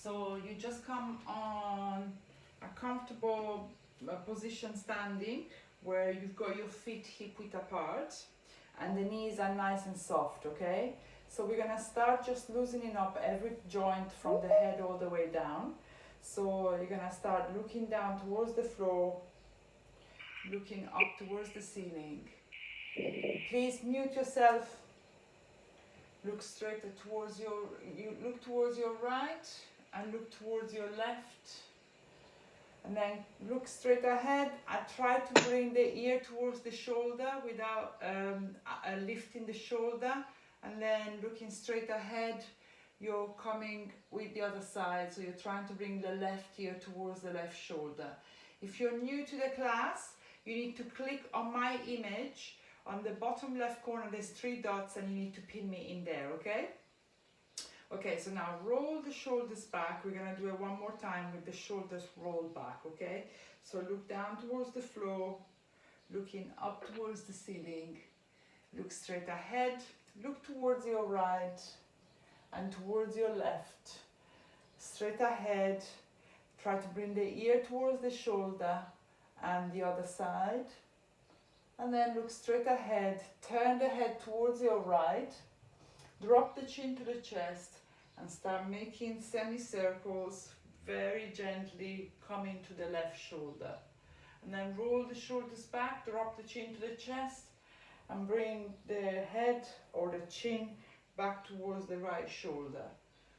So you just come on a comfortable position standing where you've got your feet hip width apart and the knees are nice and soft, okay? So we're gonna start just loosening up every joint from the head all the way down. So you're gonna start looking down towards the floor, looking up towards the ceiling. Please mute yourself. Look straight towards you look towards your right and look towards your left. And then look straight ahead. I try to bring the ear towards the shoulder without lifting the shoulder. And then looking straight ahead, you're coming with the other side. So you're trying to bring the left ear towards the left shoulder. If you're new to the class, you need to click on my image. On the bottom left corner, there's 3 dots and you need to pin me in there, okay? Okay, so now roll the shoulders back. We're gonna do it one more time with the shoulders rolled back, okay? So look down towards the floor, looking up towards the ceiling. Look straight ahead, look towards your right and towards your left. Straight ahead, try to bring the ear towards the shoulder and the other side. And then look straight ahead, turn the head towards your right, drop the chin to the chest and start making semicircles, very gently coming to the left shoulder. And then roll the shoulders back, drop the chin to the chest and bring the head or the chin back towards the right shoulder.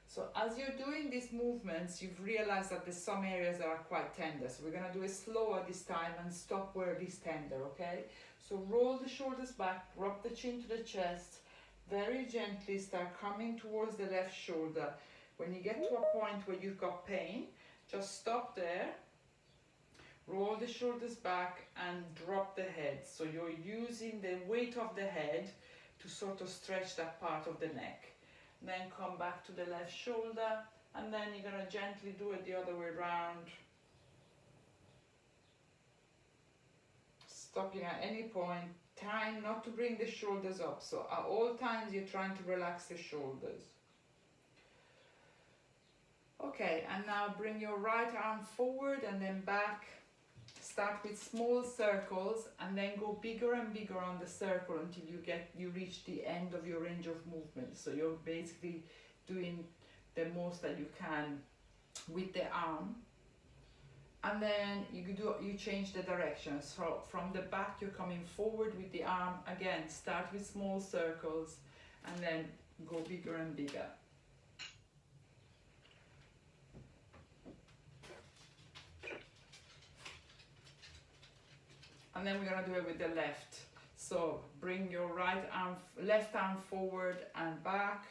So as you're doing these movements, you've realized that there's some areas that are quite tender. So we're gonna do it slower this time and stop where it is tender, okay? So roll the shoulders back, drop the chin to the chest, very gently start coming towards the left shoulder. When you get to a point where you've got pain, just stop there, roll the shoulders back and drop the head. So you're using the weight of the head to sort of stretch that part of the neck. Then come back to the left shoulder and then you're going to gently do it the other way around. Stopping at any point, trying not to bring the shoulders up. So at all times you're trying to relax the shoulders. Okay, and now bring your right arm forward and then back. Start with small circles and then go bigger and bigger on the circle until you reach the end of your range of movement. So you're basically doing the most that you can with the arm. And then you change the direction. So from the back you're coming forward with the arm. Again, start with small circles and then go bigger and bigger. And then we're gonna do it with the left. So bring your left arm forward and back.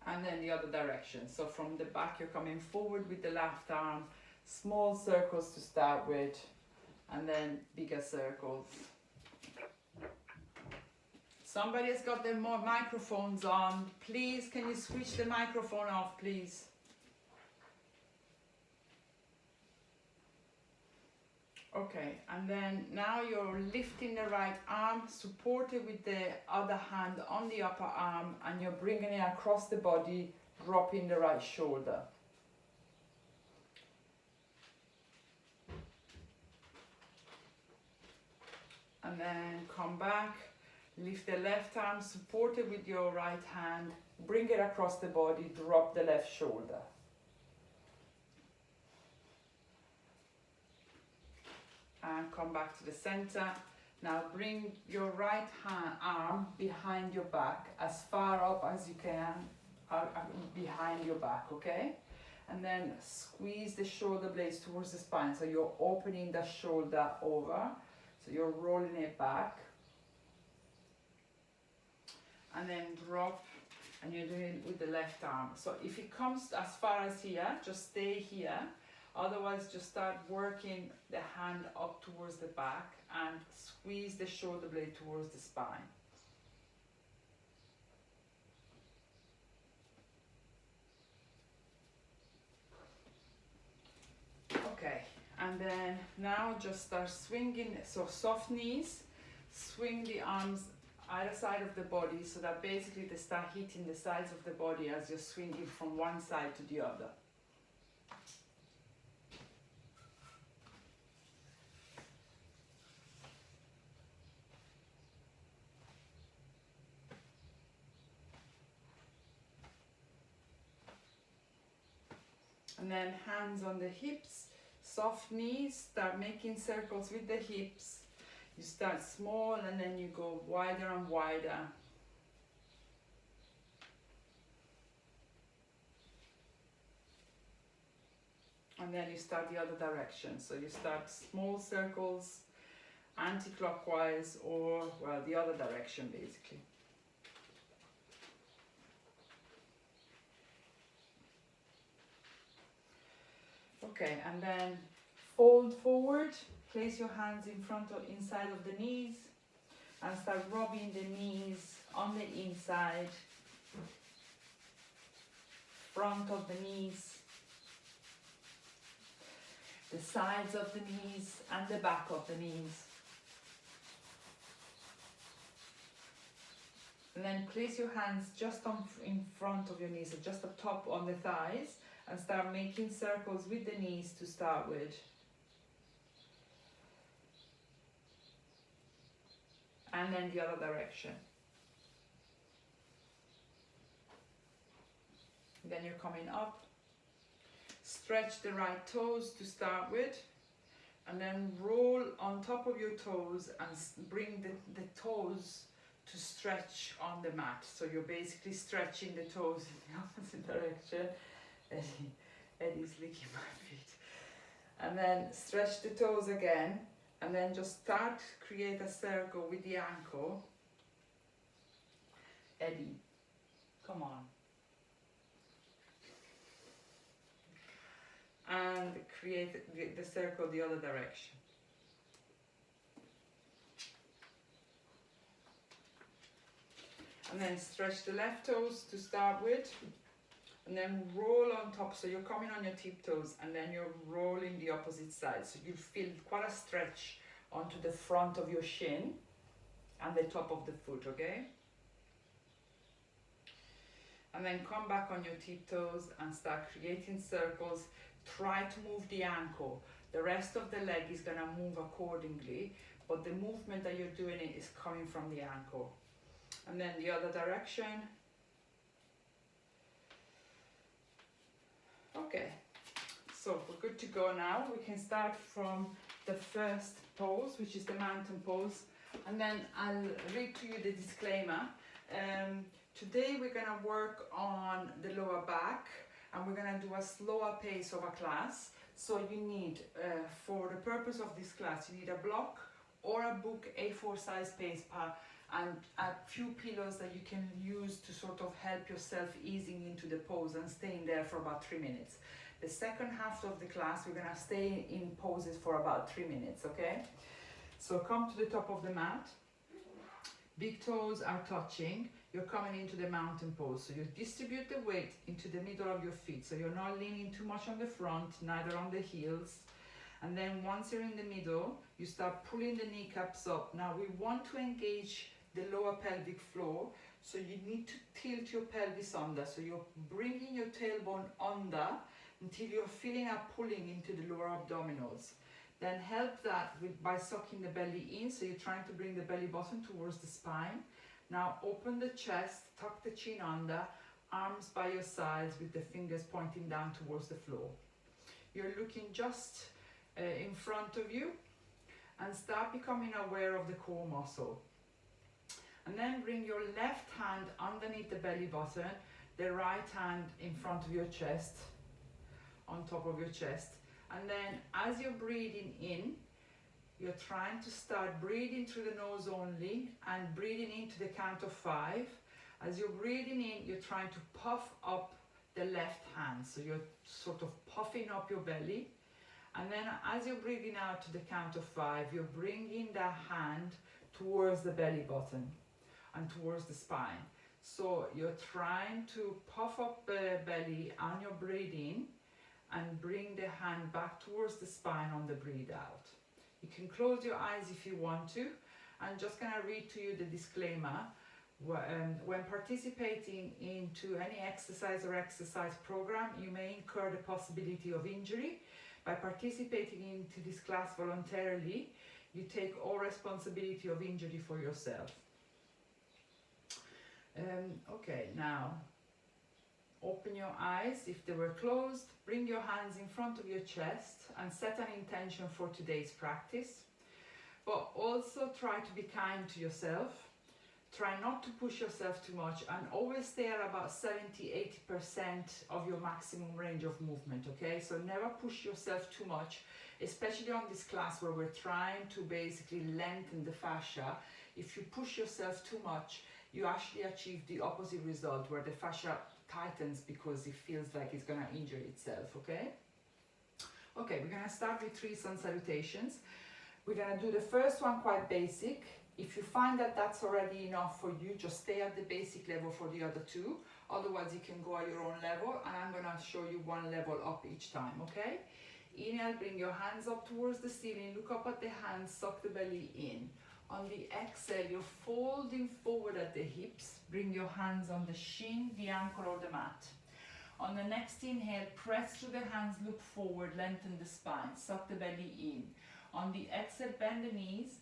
And then the other direction. So from the back you're coming forward with the left arm, small circles to start with, and then bigger circles. Somebody has got their microphones on. Please, can you switch the microphone off, please? Okay, and then now you're lifting the right arm, supported with the other hand on the upper arm, and you're bringing it across the body, dropping the right shoulder. And then come back. Lift the left arm, support it with your right hand, bring it across the body, drop the left shoulder. And come back to the center. Now bring your right arm behind your back, as far up as you can, behind your back, okay? And then squeeze the shoulder blades towards the spine, so you're opening the shoulder over, so you're rolling it back. And then drop, and you're doing it with the left arm. So if it comes as far as here, just stay here. Otherwise, just start working the hand up towards the back and squeeze the shoulder blade towards the spine. Okay, And then now just start swinging, so soft knees, swing the arms either side of the body so that basically they start hitting the sides of the body as you're swinging from one side to the other. And then hands on the hips, soft knees, start making circles with the hips. You start small and then you go wider and wider. And then you start the other direction. So you start small circles, anti-clockwise, or, well, the other direction basically. Okay, and then fold forward, place your hands in front of, inside of the knees, and start rubbing the knees on the inside, front of the knees, the sides of the knees, and the back of the knees. And then place your hands just on in front of your knees, so just up top on the thighs, and start making circles with the knees to start with. And then the other direction. Then you're coming up. Stretch the right toes to start with. And then roll on top of your toes and bring the toes to stretch on the mat. So you're basically stretching the toes in the opposite direction. Eddie's licking my feet. And then stretch the toes again, and then just start create a circle with the ankle. Eddie, come on. And create the circle the other direction. And then stretch the left toes to start with. And then roll on top, so you're coming on your tiptoes and then you're rolling the opposite side. So you feel quite a stretch onto the front of your shin and the top of the foot, okay? And then come back on your tiptoes and start creating circles. Try to move the ankle. The rest of the leg is gonna move accordingly, but the movement that you're doing is coming from the ankle. And then the other direction. Okay, so we're good to go now. We can start from the first pose, which is the mountain pose, and then I'll read to you the disclaimer. Today we're gonna work on the lower back, and we're gonna do a slower pace of a class. So you need, for the purpose of this class, you need a block or a book, A4 size paper, and a few pillows that you can use to sort of help yourself easing into the pose and staying there for about 3 minutes. The second half of the class, we're gonna stay in poses for about 3 minutes, okay? So come to the top of the mat. Big toes are touching. You're coming into the mountain pose. So you distribute the weight into the middle of your feet. So you're not leaning too much on the front, neither on the heels. And then once you're in the middle, you start pulling the kneecaps up. Now we want to engage the lower pelvic floor, so you need to tilt your pelvis under. So you're bringing your tailbone under until you're feeling a pulling into the lower abdominals. Then help that by sucking the belly in, so you're trying to bring the belly button towards the spine. Now open the chest, tuck the chin under, arms by your sides with the fingers pointing down towards the floor. You're looking just in front of you and start becoming aware of the core muscle. And then bring your left hand underneath the belly button, the right hand in front of your chest, on top of your chest. And then as you're breathing in, you're trying to start breathing through the nose only and breathing into the count of 5. As you're breathing in, you're trying to puff up the left hand. So you're sort of puffing up your belly. And then as you're breathing out to the count of 5, you're bringing the hand towards the belly button and towards the spine. So you're trying to puff up the belly on your breathing and bring the hand back towards the spine on the breathe out. You can close your eyes if you want to. I'm just going to read to you the disclaimer. When participating into any exercise or exercise program, you may incur the possibility of injury. By participating into this class voluntarily, you take all responsibility of injury for yourself. Okay, now open your eyes if they were closed. Bring your hands in front of your chest and set an intention for today's practice. But also try to be kind to yourself. Try not to push yourself too much and always stay at about 70-80% of your maximum range of movement, okay? So never push yourself too much, especially on this class where we're trying to basically lengthen the fascia. If you push yourself too much, you actually achieve the opposite result where the fascia tightens because it feels like it's gonna injure itself, okay? Okay, we're gonna start with 3 sun salutations. We're gonna do the first one quite basic. If you find that that's already enough for you, just stay at the basic level for the other 2. Otherwise, you can go at your own level, and I'm gonna show you 1 level up each time, okay? Inhale, bring your hands up towards the ceiling, look up at the hands, suck the belly in. On the exhale, you're folding forward at the hips, bring your hands on the shin, the ankle or the mat. On the next inhale, press through the hands, look forward, lengthen the spine, suck the belly in. On the exhale, bend the knees,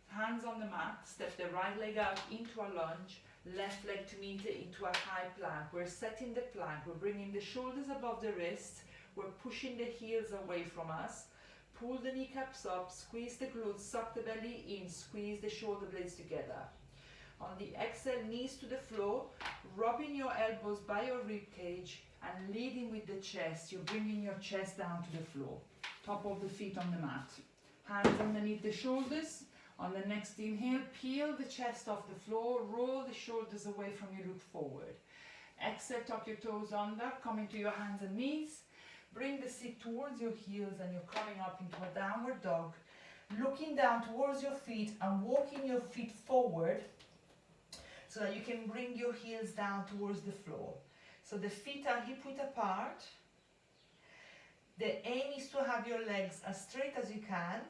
hands on the mat, step the right leg out into a lunge, left leg to meet it into a high plank. We're setting the plank, we're bringing the shoulders above the wrists, we're pushing the heels away from us. Pull the kneecaps up, squeeze the glutes, suck the belly in, squeeze the shoulder blades together. On the exhale, knees to the floor, rubbing your elbows by your rib cage and leading with the chest. You're bringing your chest down to the floor, top of the feet on the mat. Hands underneath the shoulders. On the next inhale, peel the chest off the floor, roll the shoulders away from you, look forward. Exhale, tuck your toes under, come into your hands and knees. Bring the seat towards your heels and you're coming up into a downward dog. Looking down towards your feet and walking your feet forward so that you can bring your heels down towards the floor. So the feet are hip-width apart. The aim is to have your legs as straight as you can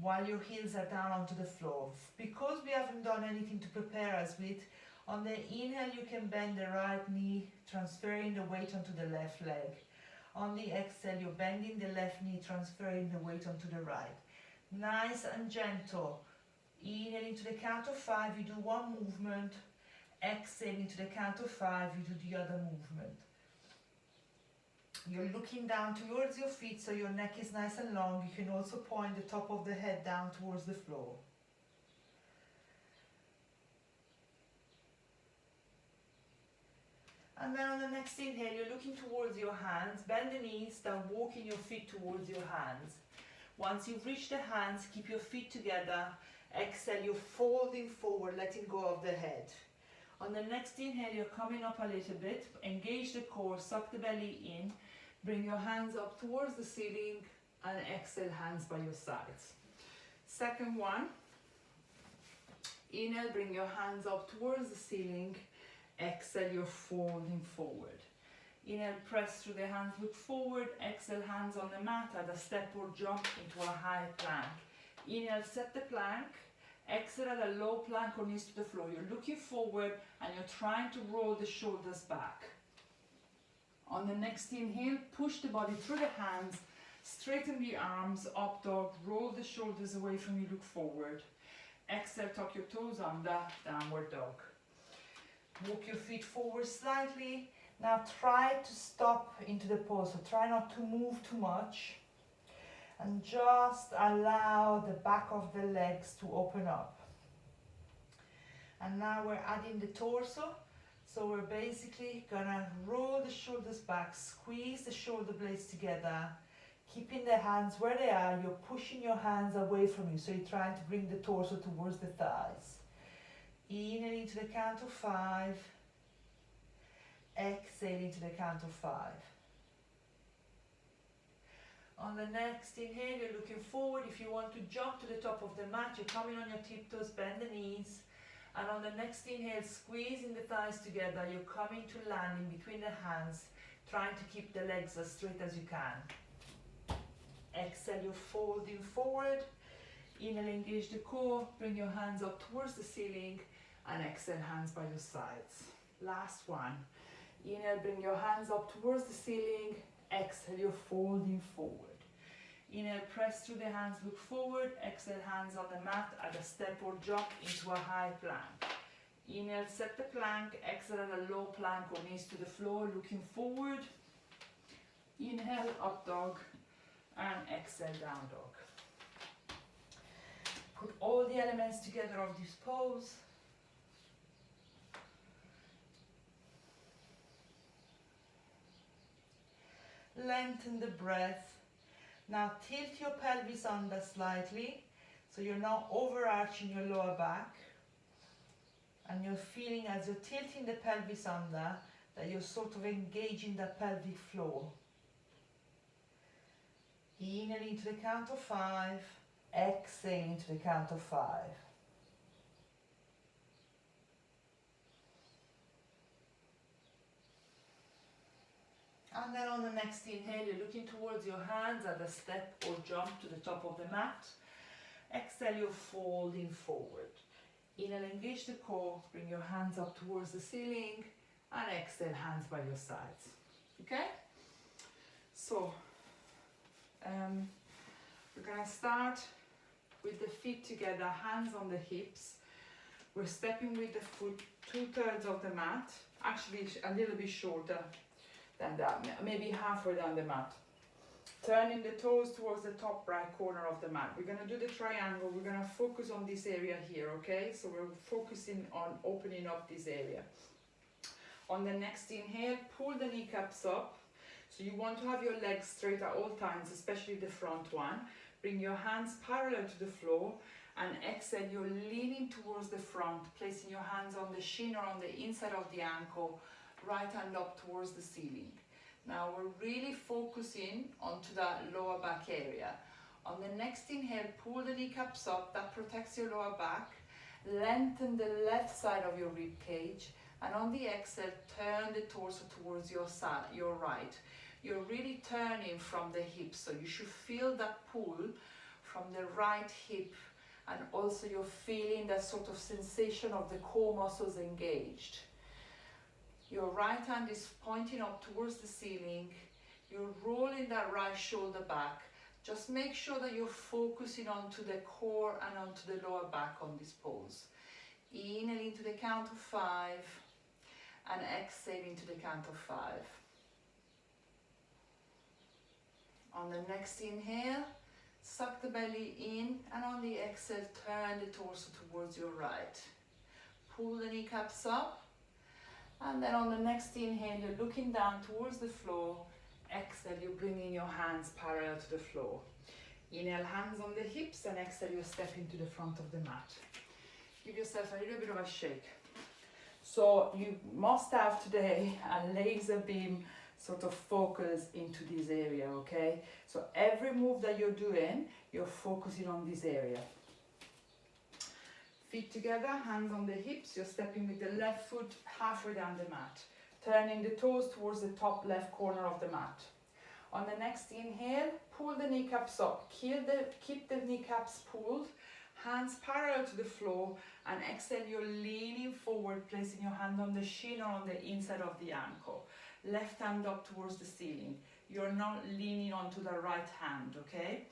while your heels are down onto the floor. Because we haven't done anything to prepare us with, on the inhale you can bend the right knee, transferring the weight onto the left leg. On the exhale you're bending the left knee, transferring the weight onto the right. Nice and gentle. Inhaling to the count of 5, you do 1 movement. Exhaling to the count of 5, you do the other movement. You're looking down towards your feet so your neck is nice and long. You can also point the top of the head down towards the floor. And then on the next inhale, you're looking towards your hands. Bend the knees, then walking your feet towards your hands. Once you've reached the hands, keep your feet together. Exhale, you're folding forward, letting go of the head. On the next inhale, you're coming up a little bit. Engage the core, suck the belly in. Bring your hands up towards the ceiling and exhale, hands by your sides. Second one. Inhale, bring your hands up towards the ceiling. Exhale, you're folding forward. Inhale, press through the hands, look forward. Exhale, hands on the mat at a step or jump into a high plank. Inhale, set the plank. Exhale at a low plank or knees to the floor. You're looking forward and you're trying to roll the shoulders back. On the next inhale, push the body through the hands, straighten the arms, up dog, roll the shoulders away from you, look forward. Exhale, tuck your toes under, downward dog. Walk your feet forward slightly. Now try to stop into the pose, so try not to move too much. And just allow the back of the legs to open up. And now we're adding the torso. So we're basically gonna roll the shoulders back, squeeze the shoulder blades together, keeping the hands where they are. You're pushing your hands away from you, so you're trying to bring the torso towards the thighs. Inhaling to the count of 5. Exhaling to the count of 5. On the next inhale, you're looking forward. If you want to jump to the top of the mat, you're coming on your tiptoes, bend the knees. And on the next inhale, squeezing the thighs together, you're coming to land in between the hands, trying to keep the legs as straight as you can. Exhale, you're folding forward. Inhale, engage the core, bring your hands up towards the ceiling, and exhale, hands by your sides. Last one. Inhale, bring your hands up towards the ceiling. Exhale, you're folding forward. Inhale, press through the hands, look forward. Exhale, hands on the mat at a step or jump into a high plank. Inhale, set the plank. Exhale at a low plank or knees to the floor, looking forward. Inhale, up dog, and exhale, down dog. Put all the elements together of this pose. Lengthen the breath. Now tilt your pelvis under slightly, so you're now overarching your lower back, and you're feeling as you're tilting the pelvis under that you're sort of engaging the pelvic floor. Inhale into the count of 5, exhale into the count of 5. And then on the next inhale, you're looking towards your hands at a step or jump to the top of the mat. Exhale, you're folding forward. Inhale, engage the core, bring your hands up towards the ceiling, and exhale, hands by your sides. Okay? So, we're gonna start with the feet together, hands on the hips. We're stepping with the foot 2/3 of the mat, actually a little bit shorter than that, maybe halfway down the mat. Turning the toes towards the top right corner of the mat. We're gonna do the triangle. We're gonna focus on this area here, okay? So we're focusing on opening up this area. On the next inhale, pull the kneecaps up. So you want to have your legs straight at all times, especially the front one. Bring your hands parallel to the floor, and exhale, you're leaning towards the front, placing your hands on the shin or on the inside of the ankle, right hand up towards the ceiling. Now we're really focusing onto that lower back area. On the next inhale, pull the kneecaps up, that protects your lower back. Lengthen the left side of your rib cage, and on the exhale, turn the torso towards your side, your right. You're really turning from the hips, so you should feel that pull from the right hip, and also you're feeling that sort of sensation of the core muscles engaged. Your right hand is pointing up towards the ceiling. You're rolling that right shoulder back. Just make sure that you're focusing onto the core and onto the lower back on this pose. Inhale into the count of 5, and exhale into the count of 5. On the next inhale, suck the belly in, and on the exhale, turn the torso towards your right. Pull the kneecaps up. And then on the next inhale, you're looking down towards the floor. Exhale, you're bringing your hands parallel to the floor. Inhale, hands on the hips, and exhale, you step into the front of the mat. Give yourself a little bit of a shake. So you must have today a laser beam sort of focus into this area, okay? So every move that you're doing, you're focusing on this area. Feet together, hands on the hips, you're stepping with the left foot halfway down the mat. Turning the toes towards the top left corner of the mat. On the next inhale, pull the kneecaps up. Keep the kneecaps pulled, hands parallel to the floor, and exhale, you're leaning forward, placing your hand on the shin or on the inside of the ankle. Left hand up towards the ceiling. You're not leaning onto the right hand, okay?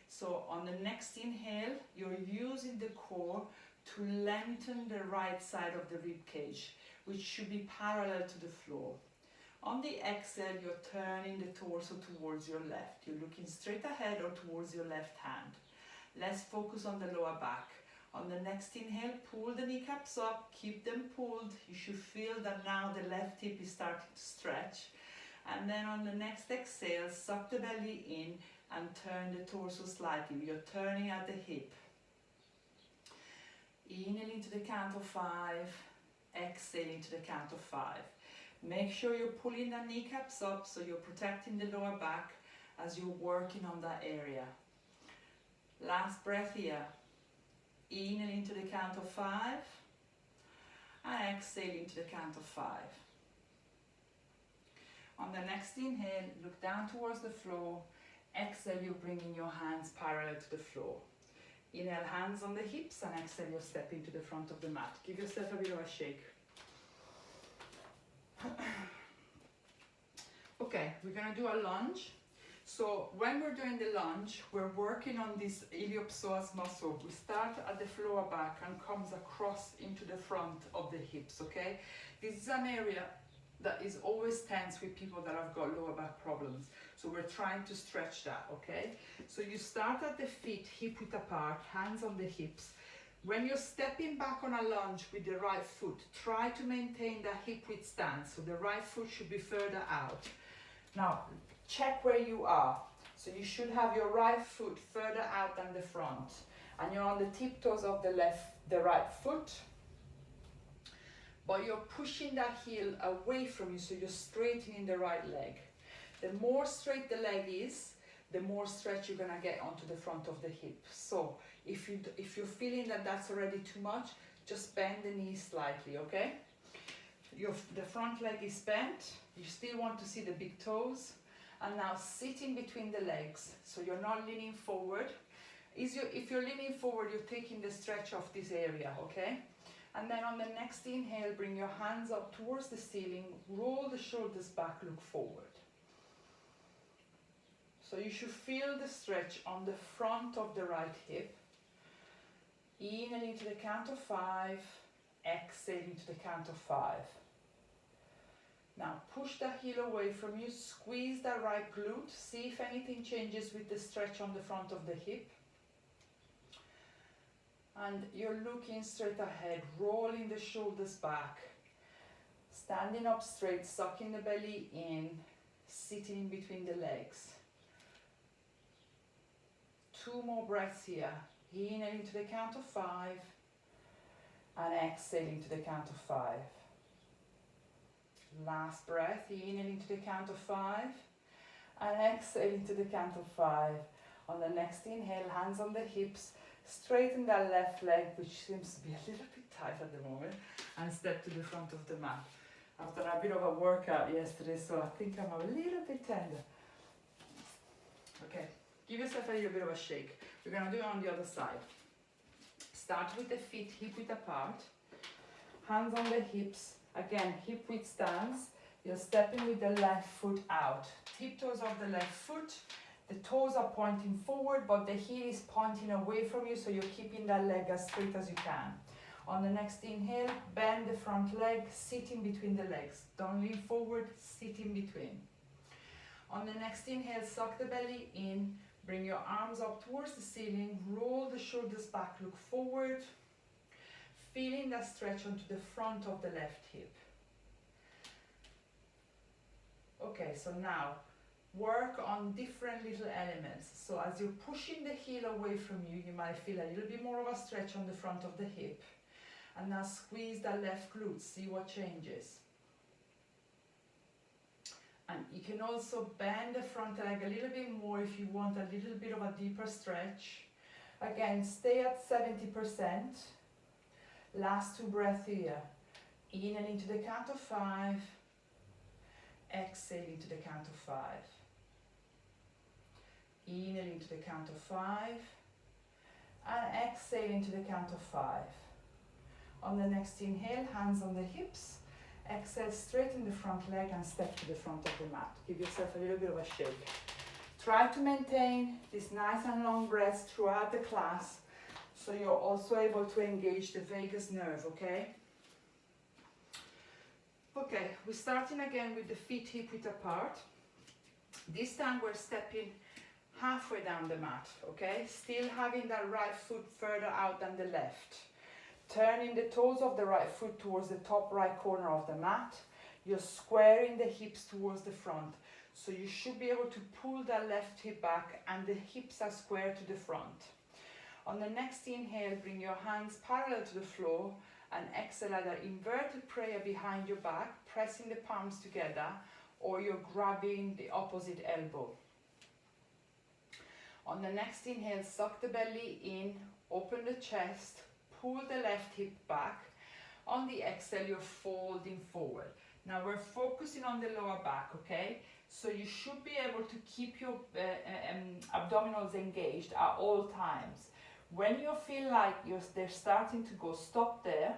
So on the next inhale, you're using the core to lengthen the right side of the rib cage, which should be parallel to the floor. On the exhale, you're turning the torso towards your left. You're looking straight ahead or towards your left hand. Let's focus on the lower back. On the next inhale, pull the kneecaps up, keep them pulled. You should feel that now the left hip is starting to stretch. And then on the next exhale, suck the belly in and turn the torso slightly. You're turning at the hip. Inhale into the count of 5, exhale into the count of 5. Make sure you're pulling the kneecaps up so you're protecting the lower back as you're working on that area. Last breath here. Inhale into the count of 5, and exhale into the count of 5. On the next inhale, look down towards the floor. Exhale, you bringing your hands parallel to the floor. Inhale, hands on the hips, and exhale, you step into the front of the mat. Give yourself a bit of a shake. Okay, we're gonna do a lunge. So when we're doing the lunge, we're working on this iliopsoas muscle. We start at the lower back and comes across into the front of the hips, okay? This is an area that is always tense with people that have got lower back problems. So we're trying to stretch that, okay? So you start at the feet, hip width apart, hands on the hips. When you're stepping back on a lunge with the right foot, try to maintain that hip width stance. So the right foot should be further out. Now, check where you are. So you should have your right foot further out than the front. And you're on the tiptoes of the right foot. But you're pushing that heel away from you, so you're straightening the right leg. The more straight the leg is, the more stretch you're gonna get onto the front of the hip. So if you're feeling that that's already too much, just bend the knees slightly, okay? The front leg is bent. You still want to see the big toes. And now sitting between the legs, so you're not leaning forward. If you're leaning forward, you're taking the stretch of this area, okay? And then on the next inhale, bring your hands up towards the ceiling, roll the shoulders back, look forward. So you should feel the stretch on the front of the right hip. Inhaling to the count of 5, exhaling to the count of 5. Now push the heel away from you, squeeze that right glute, see if anything changes with the stretch on the front of the hip. And you're looking straight ahead, rolling the shoulders back, standing up straight, sucking the belly in, sitting in between the legs. 2 more breaths here. Inhaling to the count of 5 and exhaling to the count of 5. Last breath, inhaling to the count of 5 and exhaling to the count of 5. On the next inhale, hands on the hips, straighten that left leg, which seems to be a little bit tight at the moment, and step to the front of the mat. I've done a bit of a workout yesterday, so I think I'm a little bit tender. Okay, give yourself a little bit of a shake. We're going to do it on the other side. Start with the feet hip width apart, hands on the hips. Again, hip width stance. You're stepping with the left foot out. Tiptoes of the left foot. The toes are pointing forward, but the heel is pointing away from you, so you're keeping that leg as straight as you can. On the next inhale, bend the front leg, sit in between the legs. Don't lean forward, sit in between. On the next inhale, suck the belly in, bring your arms up towards the ceiling, roll the shoulders back, look forward. Feeling that stretch onto the front of the left hip. Okay, so now work on different little elements. So as you're pushing the heel away from you, you might feel a little bit more of a stretch on the front of the hip. And now squeeze that left glute, see what changes. And you can also bend the front leg a little bit more if you want a little bit of a deeper stretch. Again, stay at 70%. Last 2 breaths here. Inhaling to the count of 5. Exhaling to the count of 5. Inhaling to the count of 5. And exhaling to the count of 5. On the next inhale, hands on the hips. Exhale, straighten the front leg and step to the front of the mat. Give yourself a little bit of a shake. Try to maintain this nice and long breaths throughout the class, so you're also able to engage the vagus nerve, okay? Okay, we're starting again with the feet hip width apart. This time we're stepping halfway down the mat, okay? Still having that right foot further out than the left. Turning the toes of the right foot towards the top right corner of the mat. You're squaring the hips towards the front. So you should be able to pull that left hip back and the hips are square to the front. On the next inhale, bring your hands parallel to the floor and exhale either inverted prayer behind your back, pressing the palms together, or you're grabbing the opposite elbow. On the next inhale, suck the belly in, open the chest, pull the left hip back. On the exhale, you're folding forward. Now we're focusing on the lower back, okay? So you should be able to keep your abdominals engaged at all times. When you feel like they're starting to go, stop there.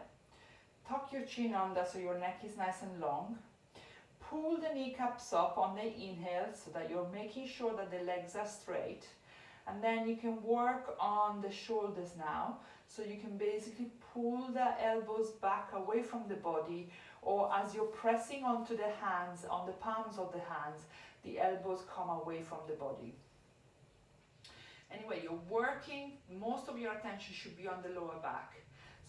Tuck your chin under so your neck is nice and long. Pull the kneecaps up on the inhale so that you're making sure that the legs are straight. And then you can work on the shoulders now. So you can basically pull the elbows back away from the body, or as you're pressing onto the hands, on the palms of the hands, the elbows come away from the body. Anyway, you're working, most of your attention should be on the lower back.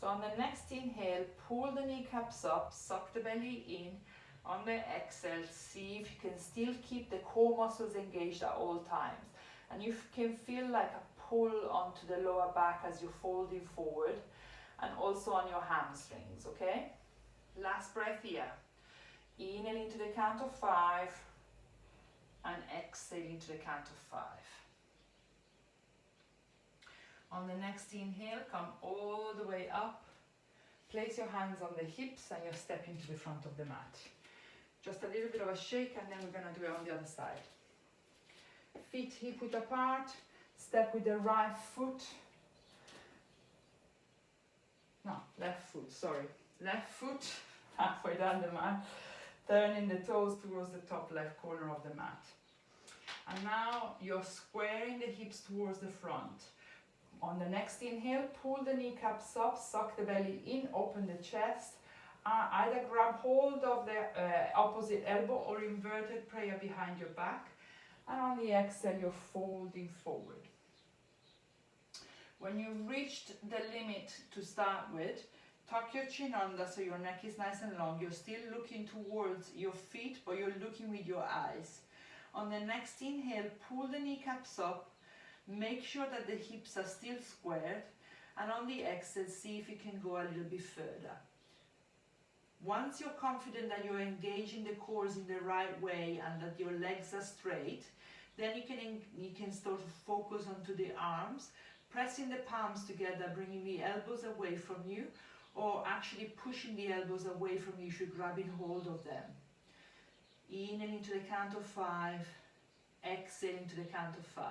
So on the next inhale, pull the kneecaps up, suck the belly in. On the exhale, see if you can still keep the core muscles engaged at all times. And you can feel like a pull onto the lower back as you're folding forward, and also on your hamstrings, okay? Last breath here. Inhale into the count of 5 and exhale into the count of 5. On the next inhale, come all the way up. Place your hands on the hips and you're stepping to the front of the mat. Just a little bit of a shake and then we're going to do it on the other side. Feet hip width apart. Step with the right foot. No, left foot, sorry. Left foot halfway down the mat. Turning the toes towards the top left corner of the mat. And now you're squaring the hips towards the front. On the next inhale, pull the kneecaps up, suck the belly in, open the chest. Either grab hold of the opposite elbow or inverted prayer behind your back. And on the exhale, you're folding forward. When you've reached the limit to start with, tuck your chin under so your neck is nice and long. You're still looking towards your feet, but you're looking with your eyes. On the next inhale, pull the kneecaps up. Make sure that the hips are still squared. And on the exhale, see if you can go a little bit further. Once you're confident that you're engaging the cores in the right way and that your legs are straight, then you can start to focus onto the arms, pressing the palms together, bringing the elbows away from you, or actually pushing the elbows away from you if you're grabbing hold of them. Inhale into the count of 5, exhale into the count of 5.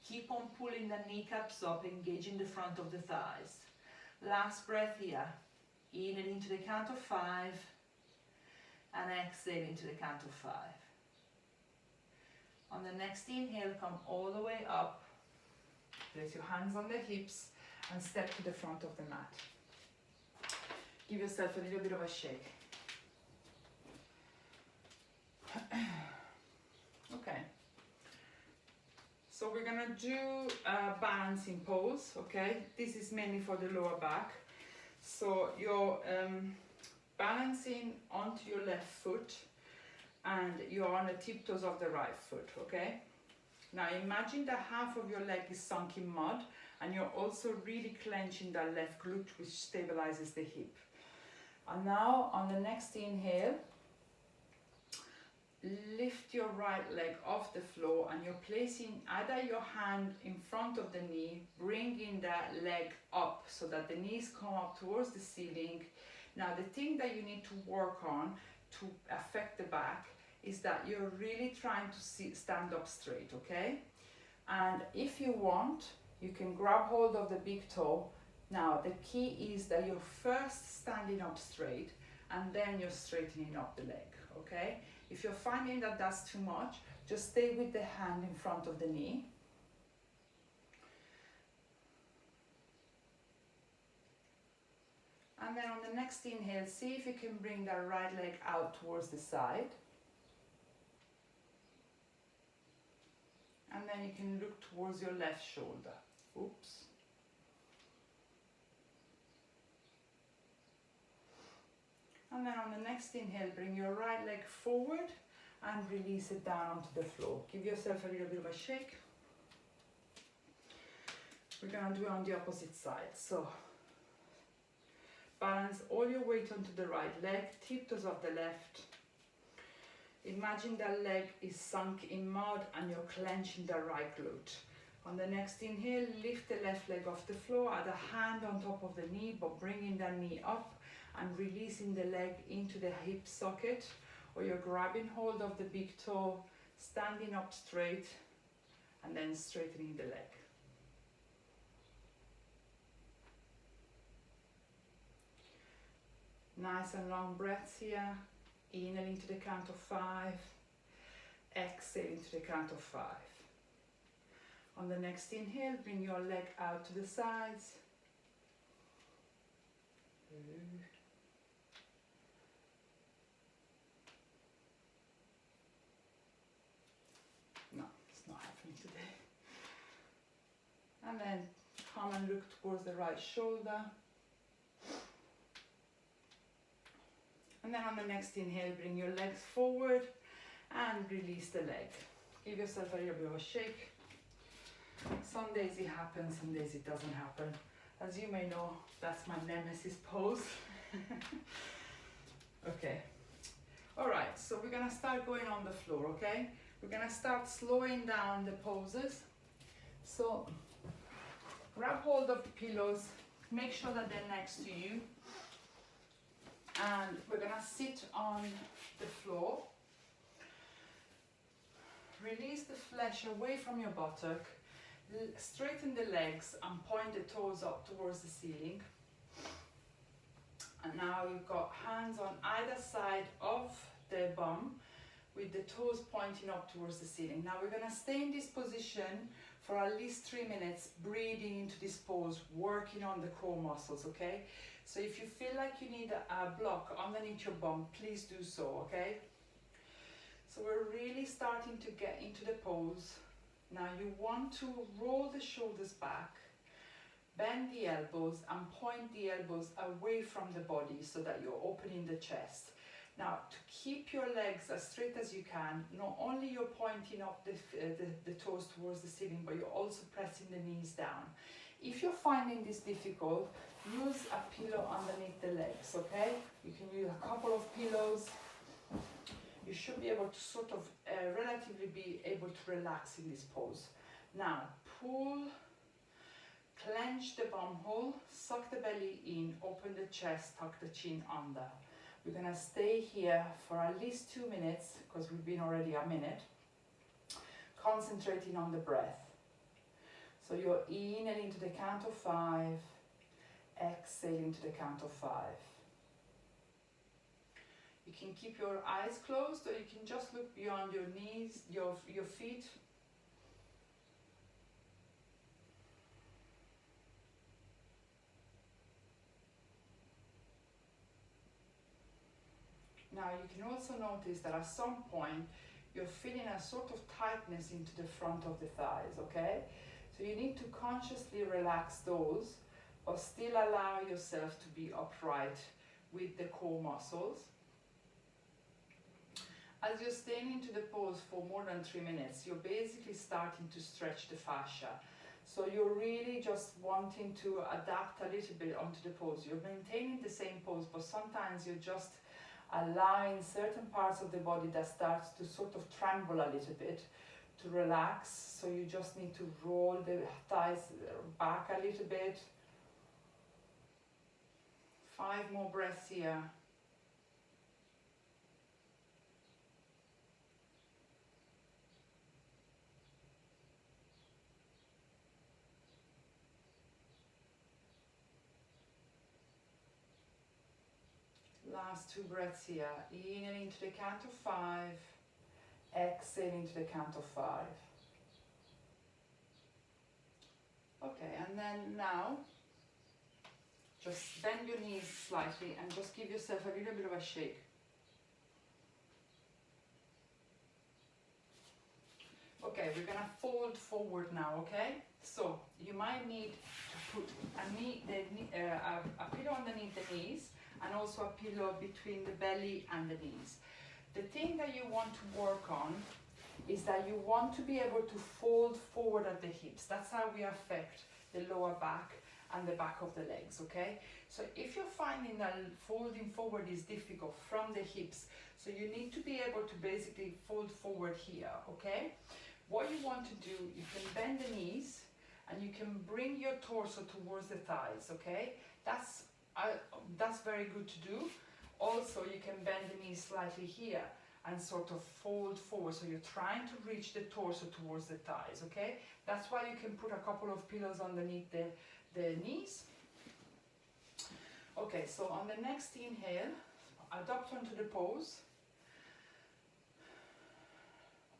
Keep on pulling the kneecaps up, engaging the front of the thighs. Last breath here. Inhale into the count of 5 and exhale into the count of 5. On the next inhale, come all the way up. Place your hands on the hips and step to the front of the mat. Give yourself a little bit of a shake. Okay. So we're gonna do a balancing pose, okay? This is mainly for the lower back. So you're balancing onto your left foot and you're on the tiptoes of the right foot, okay? Now imagine that half of your leg is sunk in mud and you're also really clenching that left glute, which stabilizes the hip. And now on the next inhale, lift your right leg off the floor and you're placing either your hand in front of the knee, bringing that leg up so that the knees come up towards the ceiling. Now the thing that you need to work on to affect the back is that you're really trying to stand up straight, okay? And if you want, you can grab hold of the big toe. Now the key is that you're first standing up straight and then you're straightening up the leg, okay? If you're finding that that's too much, just stay with the hand in front of the knee. And then on the next inhale, see if you can bring that right leg out towards the side. And then you can look towards your left shoulder. Oops. And then on the next inhale, bring your right leg forward and release it down onto the floor. Give yourself a little bit of a shake. We're going to do it on the opposite side. So balance all your weight onto the right leg, tiptoes of the left. Imagine that leg is sunk in mud and you're clenching the right glute. On the next inhale, lift the left leg off the floor, add a hand on top of the knee, but bringing that knee up and releasing the leg into the hip socket, or you're grabbing hold of the big toe, standing up straight, and then straightening the leg. Nice and long breaths here. Inhaling to the count of 5. Exhaling to the count of 5. On the next inhale, bring your leg out to the sides. No, it's not happening today. And then come and look towards the right shoulder. And then on the next inhale, bring your legs forward and release the leg. Give yourself a little bit of a shake. Some days it happens, some days it doesn't happen. As you may know, that's my nemesis pose. Okay. All right, so we're gonna start going on the floor, okay? We're gonna start slowing down the poses. So grab hold of the pillows, make sure that they're next to you. And we're gonna sit on the floor. Release the flesh away from your buttock. Straighten the legs and point the toes up towards the ceiling. And now you've got hands on either side of the bum with the toes pointing up towards the ceiling. Now we're gonna stay in this position for at least 3 minutes, breathing into this pose, working on the core muscles, okay? So if you feel like you need a block underneath your bum, please do so, okay? So we're really starting to get into the pose. Now you want to roll the shoulders back, bend the elbows and point the elbows away from the body so that you're opening the chest. Now to keep your legs as straight as you can, not only you're pointing up the toes towards the ceiling, but you're also pressing the knees down. If you're finding this difficult, use a pillow underneath the legs, okay? You can use a couple of pillows. You should be able to sort of relatively be able to relax in this pose. Now, pull, clench the bum hole, suck the belly in, open the chest, tuck the chin under. We're gonna stay here for at least 2 minutes, because we've been already a minute, concentrating on the breath. So you're inhaling to the count of 5, exhaling to the count of 5. You can keep your eyes closed, or you can just look beyond your knees, your feet. Now you can also notice that at some point you're feeling a sort of tightness into the front of the thighs, okay? So you need to consciously relax those, but still allow yourself to be upright with the core muscles. As you're staying into the pose for more than 3 minutes, you're basically starting to stretch the fascia. So you're really just wanting to adapt a little bit onto the pose. You're maintaining the same pose, but sometimes you're just allowing certain parts of the body that starts to sort of tremble a little bit to relax. So you just need to roll the thighs back a little bit. 5 more breaths here. Last 2 breaths here. Inhaling to the count of 5, exhaling to the count of 5. Okay, and then now, just bend your knees slightly and just give yourself a little bit of a shake. Okay, we're gonna fold forward now, okay? So you might need to put a pillow underneath the knees, and also a pillow between the belly and the knees. The thing that you want to work on is that you want to be able to fold forward at the hips. That's how we affect the lower back and the back of the legs, okay? So if you're finding that folding forward is difficult from the hips, so you need to be able to basically fold forward here, okay? What you want to do, you can bend the knees and you can bring your torso towards the thighs, okay? That's that's very good to do. Also, you can bend the knees slightly here and sort of fold forward, so you're trying to reach the torso towards the thighs, okay? That's why you can put a couple of pillows underneath the knees. Okay, so on the next inhale, adopt onto the pose.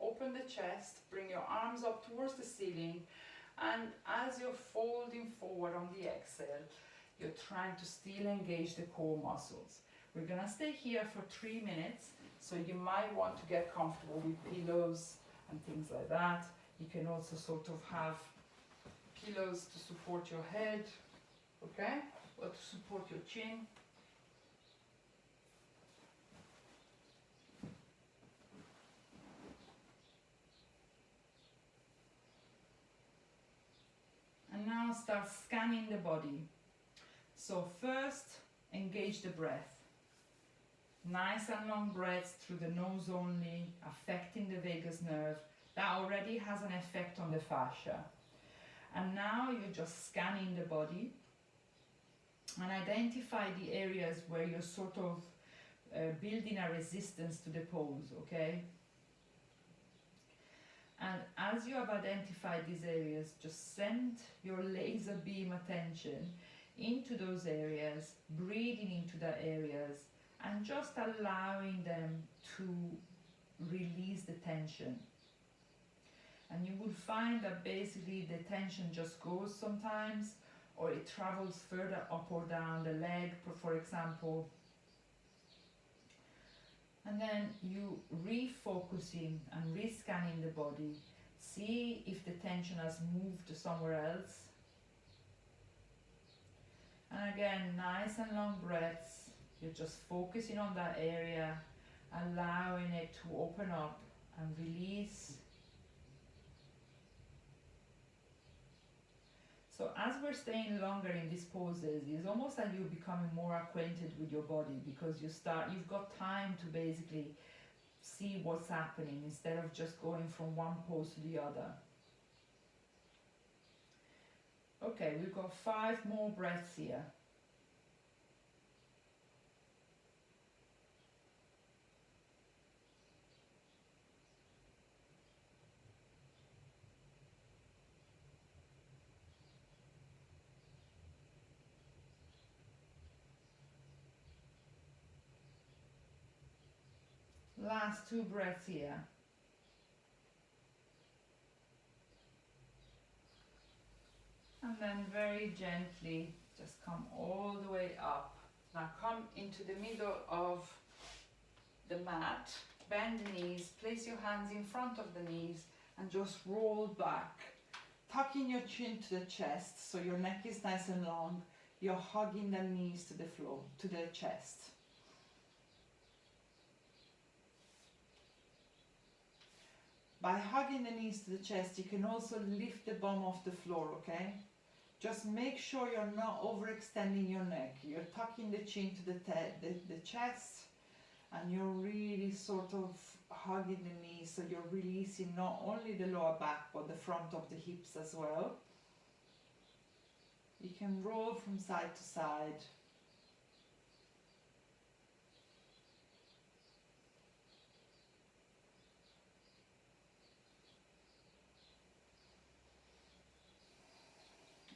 Open the chest, bring your arms up towards the ceiling, and as you're folding forward on the exhale, you're trying to still engage the core muscles. We're gonna stay here for 3 minutes, so you might want to get comfortable with pillows and things like that. You can also sort of have pillows to support your head, okay? Or to support your chin. And now start scanning the body. So first, engage the breath. Nice and long breaths through the nose only, affecting the vagus nerve. That already has an effect on the fascia. And now you're just scanning the body and identify the areas where you're sort of building a resistance to the pose, okay? And as you have identified these areas, just send your laser beam attention into those areas, breathing into the areas, and just allowing them to release the tension. And you will find that basically the tension just goes sometimes, or it travels further up or down the leg, for example. And then you refocusing and rescanning the body. See if the tension has moved somewhere else. And again, nice and long breaths. You're just focusing on that area, allowing it to open up and release. So as we're staying longer in these poses, it's almost like you're becoming more acquainted with your body, because you've got time to basically see what's happening instead of just going from one pose to the other. Okay, we've got 5 more breaths here. Last 2 breaths here. And then very gently just come all the way up. Now come into the middle of the mat, bend the knees, place your hands in front of the knees and just roll back. Tucking your chin to the chest so your neck is nice and long. You're hugging the knees to the floor, to the chest. By hugging the knees to the chest, you can also lift the bum off the floor, okay? Just make sure you're not overextending your neck. You're tucking the chin to the chest, and you're really sort of hugging the knees, so you're releasing not only the lower back, but the front of the hips as well. You can roll from side to side.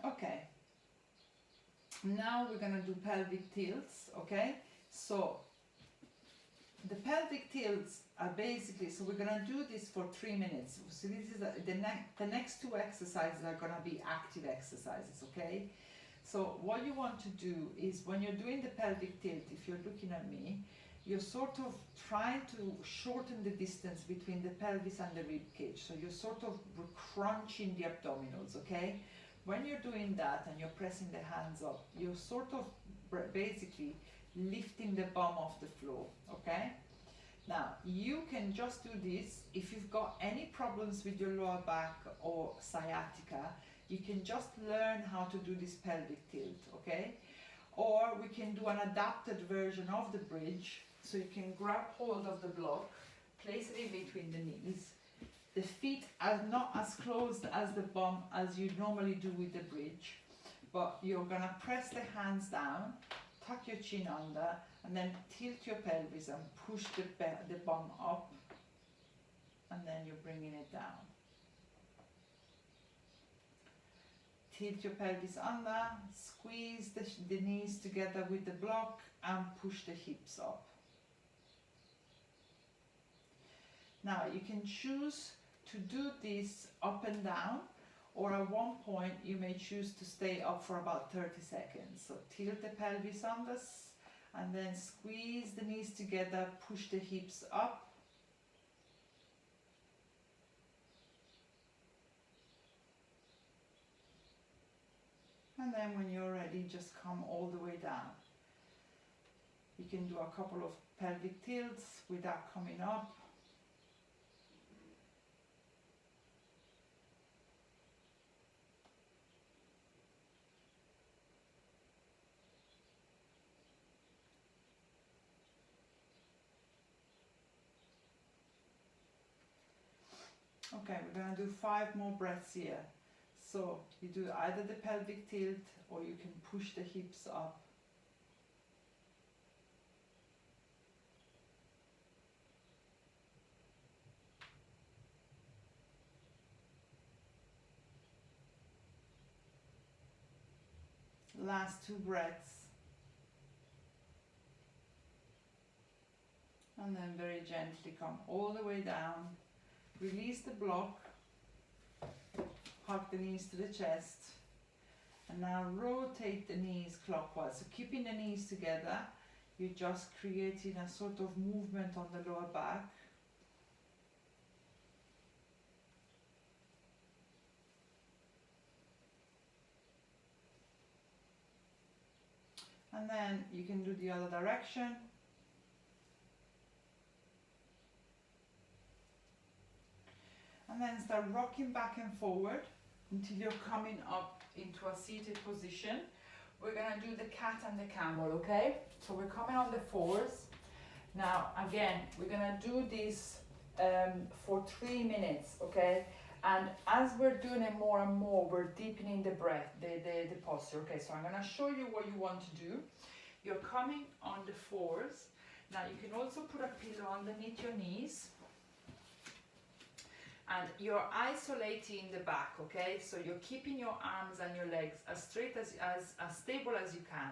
Okay, now we're going to do pelvic tilts, okay? So the pelvic tilts are basically, so we're going to do this for 3 minutes. So this is the next 2 exercises are going to be active exercises, okay? So what you want to do is, when you're doing the pelvic tilt, if you're looking at me, you're sort of trying to shorten the distance between the pelvis and the rib cage. So you're sort of crunching the abdominals, okay? When you're doing that and you're pressing the hands up, you're sort of basically lifting the bum off the floor, okay? Now, you can just do this if you've got any problems with your lower back or sciatica. You can just learn how to do this pelvic tilt, okay? Or we can do an adapted version of the bridge. So you can grab hold of the block, place it in between the knees. The feet are not as closed as the bum as you normally do with the bridge, but you're gonna press the hands down tuck your chin under, and then tilt your pelvis and push the bum up, and then you're bringing it down. Tilt your pelvis under, squeeze the knees together with the block and push the hips up. Now you can choose to do this up and down, or at one point you may choose to stay up for about 30 seconds. So tilt the pelvis under and then squeeze the knees together, push the hips up. And then when you're ready, just come all the way down. You can do a couple of pelvic tilts without coming up. Okay, we're going to do 5 more breaths here. So you do either the pelvic tilt or you can push the hips up. Last 2 breaths. And then very gently come all the way down. Release the block. Hug the knees to the chest. And now rotate the knees clockwise. So keeping the knees together, you're just creating a sort of movement on the lower back. And then you can do the other direction. And then start rocking back and forward until you're coming up into a seated position. We're going to do the cat and the camel, okay? So we're coming on the 4s. Now, again, we're going to do this for 3 minutes, okay? And as we're doing it more and more, we're deepening the breath, the posture, okay? So I'm going to show you what you want to do. You're coming on the 4s. Now, you can also put a pillow underneath your knees. And you're isolating the back, okay? So you're keeping your arms and your legs as straight as stable as you can.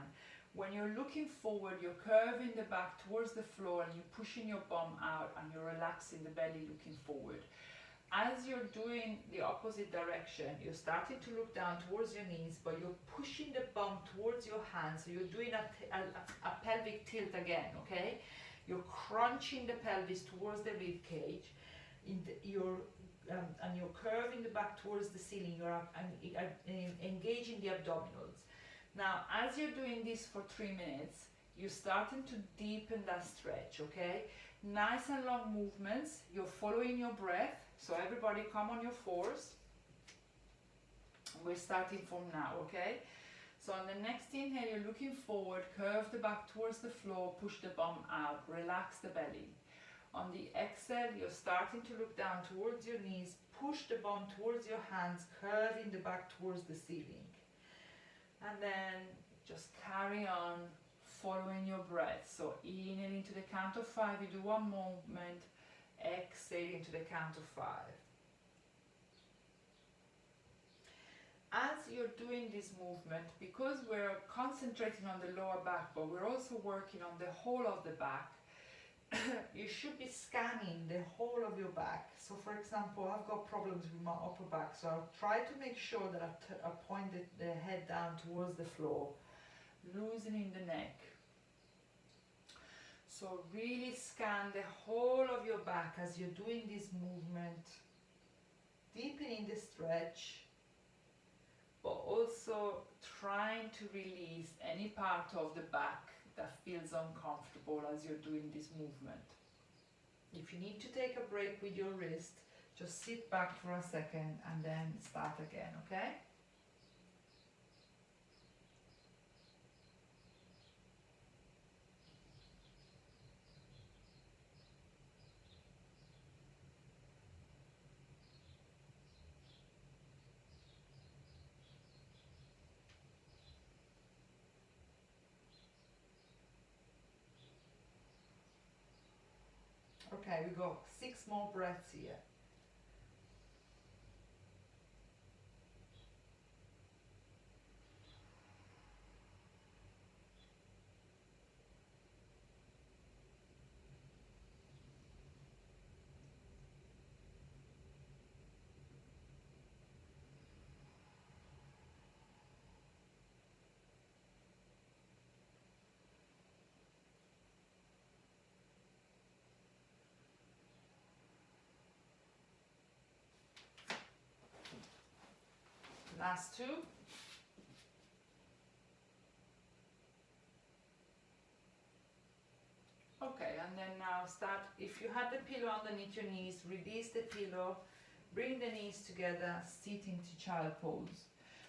When you're looking forward, you're curving the back towards the floor and you're pushing your bum out and you're relaxing the belly looking forward. As you're doing the opposite direction, you're starting to look down towards your knees, but you're pushing the bum towards your hands. So you're doing a pelvic tilt again, okay? You're crunching the pelvis towards the rib cage. And you're curving the back towards the ceiling, you're engaging the abdominals. Now, as you're doing this for 3 minutes, you're starting to deepen that stretch, okay? Nice and long movements, you're following your breath, so everybody come on your 4s. We're starting from now, okay? So on the next inhale, you're looking forward, curve the back towards the floor, push the bum out, relax the belly. On the exhale, you're starting to look down towards your knees, push the bum towards your hands, curving the back towards the ceiling. And then just carry on following your breath. So inhaling to the count of 5, you do 1 movement, exhaling to the count of 5. As you're doing this movement, because we're concentrating on the lower back, but we're also working on the whole of the back, you should be scanning the whole of your back. So for example, I've got problems with my upper back, so I'll try to make sure that I point the head down towards the floor, loosening the neck. So really scan the whole of your back as you're doing this movement, deepening the stretch, but also trying to release any part of the back that feels uncomfortable as you're doing this movement. If you need to take a break with your wrist, just sit back for a second and then start again, okay? Okay, we go 6 more breaths here. Last 2. Okay, and then now start, if you had the pillow underneath your knees, release the pillow, bring the knees together, sit into child pose.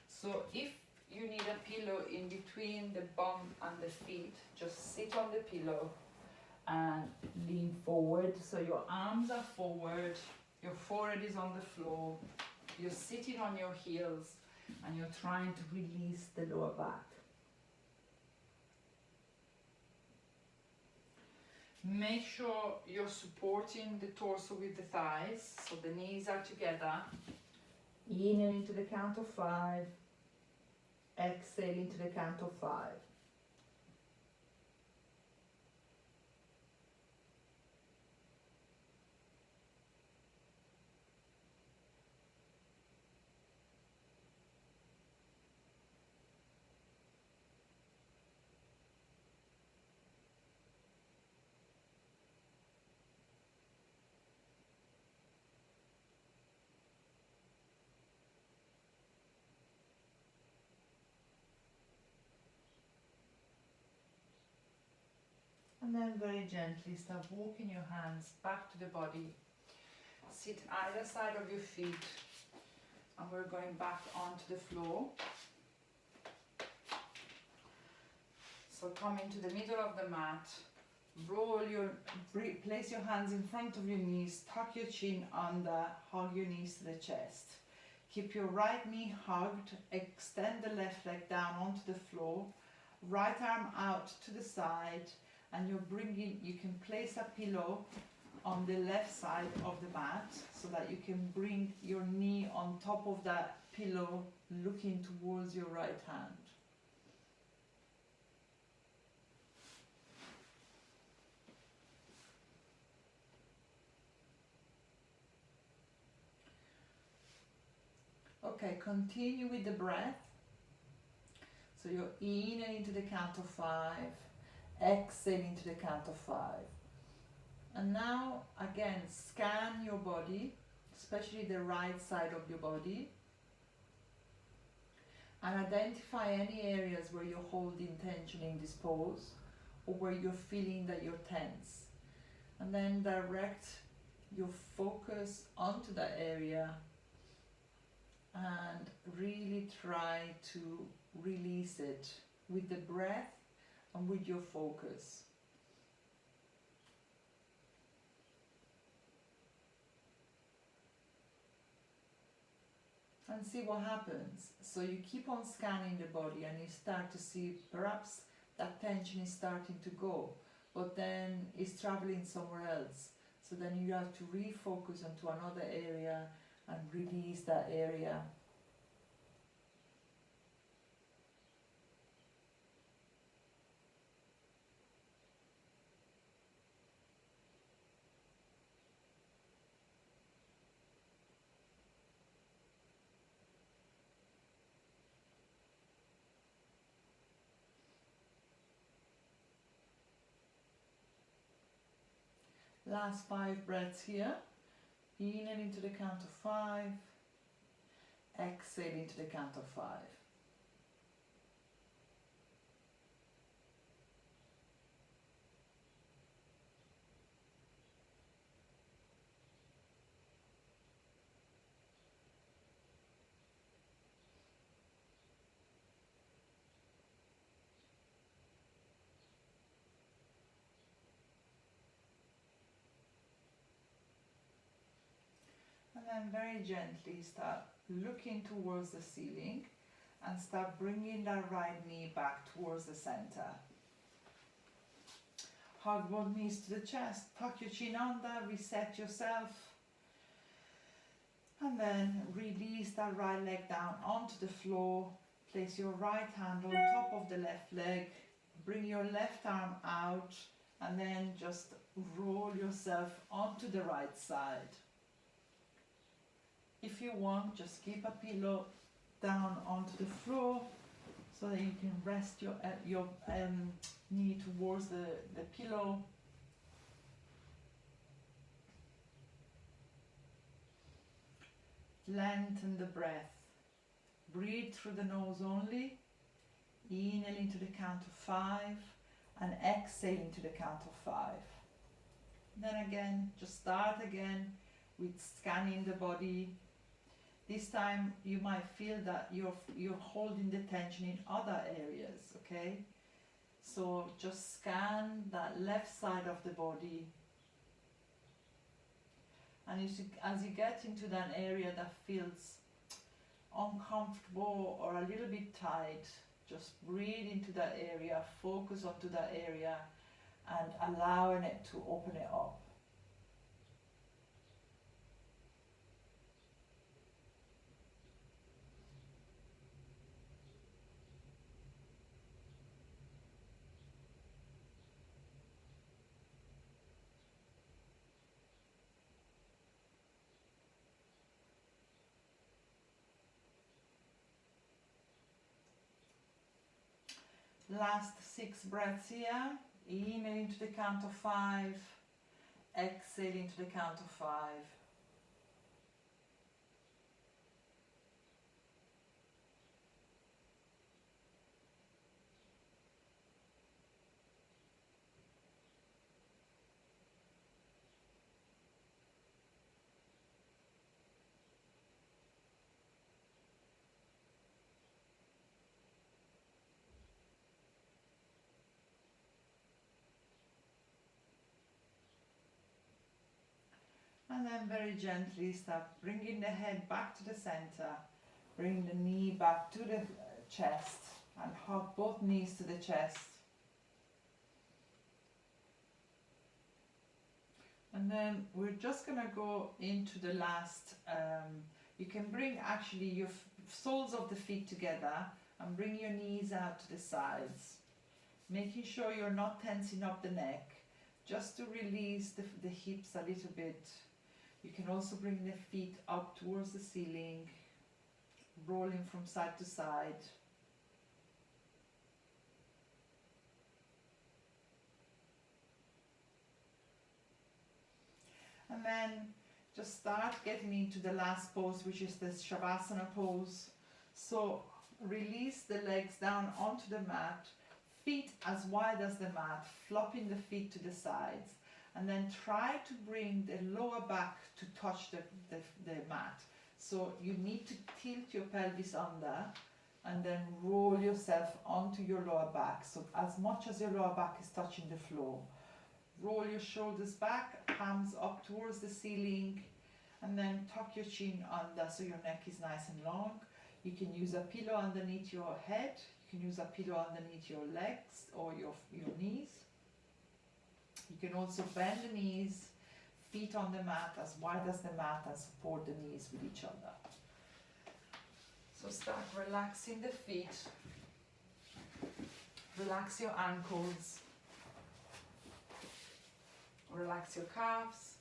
So if you need a pillow in between the bum and the feet, just sit on the pillow and lean forward. So your arms are forward, your forehead is on the floor, you're sitting on your heels, and you're trying to release the lower back. Make sure you're supporting the torso with the thighs, so the knees are together. In and into the count of 5. Exhale into the count of 5. And then very gently start walking your hands back to the body. Sit either side of your feet, and we're going back onto the floor. So come into the middle of the mat, place your hands in front of your knees, tuck your chin under, hug your knees to the chest. Keep your right knee hugged, extend the left leg down onto the floor, right arm out to the side, and you can place a pillow on the left side of the mat so that you can bring your knee on top of that pillow, looking towards your right hand. Okay, continue with the breath. So you're in and into the count of 5, exhale into the count of 5. And now, again, scan your body, especially the right side of your body, and identify any areas where you're holding tension in this pose, or where you're feeling that you're tense. And then direct your focus onto that area and really try to release it with the breath and with your focus. And see what happens. So you keep on scanning the body and you start to see perhaps that tension is starting to go, but then it's traveling somewhere else. So then you have to refocus onto another area and release that area. Last 5 breaths here. In and into the count of 5. Exhale into the count of 5. And then very gently start looking towards the ceiling and start bringing that right knee back towards the center. Hug both knees to the chest, tuck your chin under, reset yourself. And then release that right leg down onto the floor. Place your right hand on top of the left leg. Bring your left arm out and then just roll yourself onto the right side. If you want, just keep a pillow down onto the floor so that you can rest your knee towards the pillow. Lengthen the breath. Breathe through the nose only. Inhale into the count of 5 and exhale into the count of 5. Then again, just start again with scanning the body. This time you might feel that you're holding the tension in other areas, okay? So just scan that left side of the body. And as you get into that area that feels uncomfortable or a little bit tight, just breathe into that area, focus onto that area and allowing it to open it up. Last 6 breaths here. Inhale into the count of 5. Exhale into the count of 5. And then very gently start bringing the head back to the center. Bring the knee back to the chest and hug both knees to the chest. And then we're just going to go into the last, you can bring actually your soles of the feet together and bring your knees out to the sides. Making sure you're not tensing up the neck, just to release the hips a little bit. You can also bring the feet up towards the ceiling, rolling from side to side. And then just start getting into the last pose, which is the Shavasana Pose. So release the legs down onto the mat, feet as wide as the mat, flopping the feet to the sides. And then try to bring the lower back to touch the mat. So you need to tilt your pelvis under and then roll yourself onto your lower back. So as much as your lower back is touching the floor. Roll your shoulders back, palms up towards the ceiling, and then tuck your chin under so your neck is nice and long. You can use a pillow underneath your head. You can use a pillow underneath your legs or your knees. You can also bend the knees, feet on the mat as wide as the mat, and support the knees with each other. So start relaxing the feet. Relax your ankles. Relax your calves.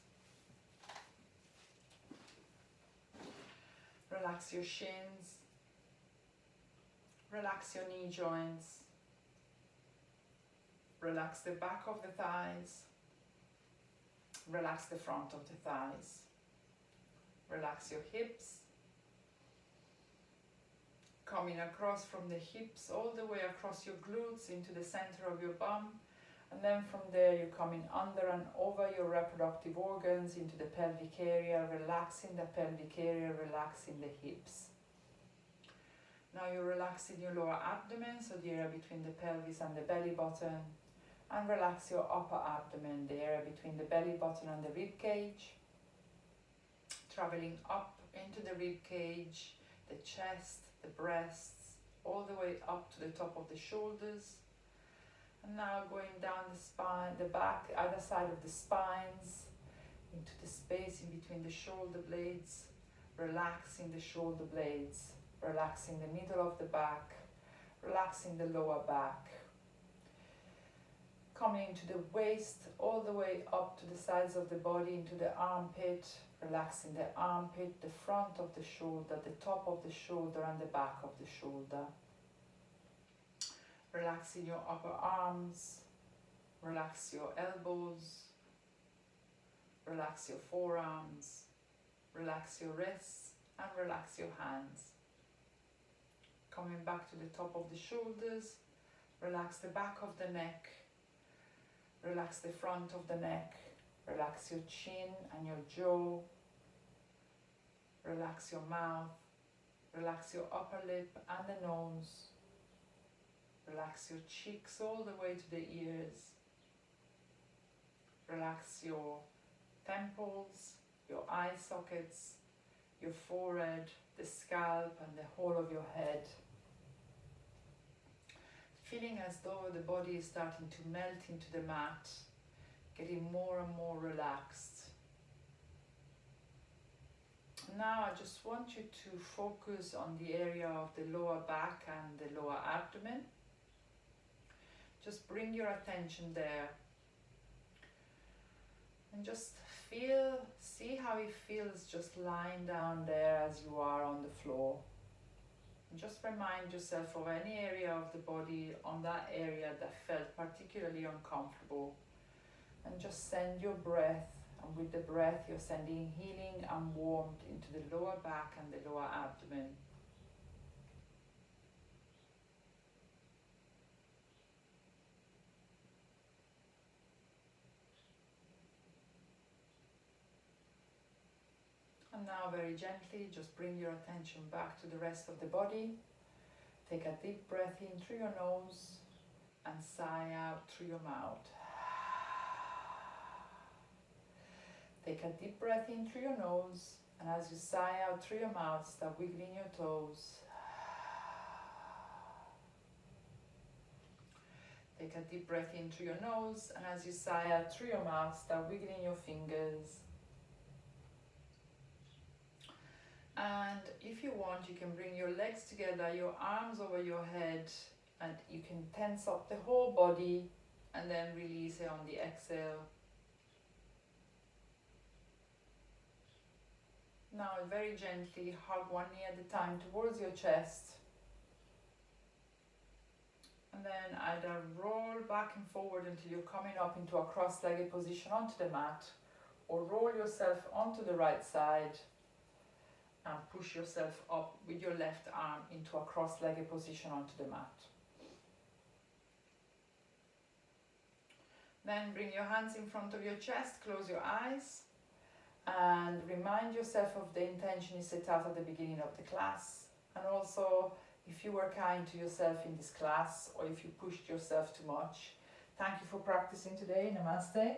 Relax your shins. Relax your knee joints. Relax the back of the thighs. Relax the front of the thighs. Relax your hips. Coming across from the hips all the way across your glutes into the center of your bum. And then from there you're coming under and over your reproductive organs into the pelvic area, relaxing the pelvic area, relaxing the hips. Now you're relaxing your lower abdomen, so the area between the pelvis and the belly button. And relax your upper abdomen, the area between the belly button and the rib cage. Traveling up into the rib cage, the chest, the breasts, all the way up to the top of the shoulders. And now going down the spine, the back, either side of the spines, into the space in between the shoulder blades, relaxing the shoulder blades, relaxing the middle of the back, relaxing the lower back. Coming into the waist, all the way up to the sides of the body, into the armpit, relaxing the armpit, the front of the shoulder, the top of the shoulder and the back of the shoulder. Relaxing your upper arms, relax your elbows, relax your forearms, relax your wrists and relax your hands. Coming back to the top of the shoulders, relax the back of the neck, relax the front of the neck, relax your chin and your jaw, relax your mouth, relax your upper lip and the nose, relax your cheeks all the way to the ears, relax your temples, your eye sockets, your forehead, the scalp and the whole of your head. Feeling as though the body is starting to melt into the mat, getting more and more relaxed. Now I just want you to focus on the area of the lower back and the lower abdomen. Just bring your attention there. And just see how it feels just lying down there as you are on the floor. And just remind yourself of any area of the body on that area that felt particularly uncomfortable. And just send your breath, and with the breath you're sending healing and warmth into the lower back and the lower abdomen. And now very gently just bring your attention back to the rest of the body. Take a deep breath in through your nose and sigh out through your mouth. Take a deep breath in through your nose, and as you sigh out through your mouth, start wiggling your toes. Take a deep breath in through your nose, and as you sigh out through your mouth, start wiggling your fingers. And if you want, you can bring your legs together, your arms over your head, and you can tense up the whole body and then release it on the exhale. Now very gently hug one knee at a time towards your chest. And then either roll back and forward until you're coming up into a cross-legged position onto the mat, or roll yourself onto the right side and push yourself up with your left arm into a cross-legged position onto the mat. Then bring your hands in front of your chest, close your eyes, and remind yourself of the intention you set out at the beginning of the class. And also, if you were kind to yourself in this class, or if you pushed yourself too much, thank you for practicing today. Namaste.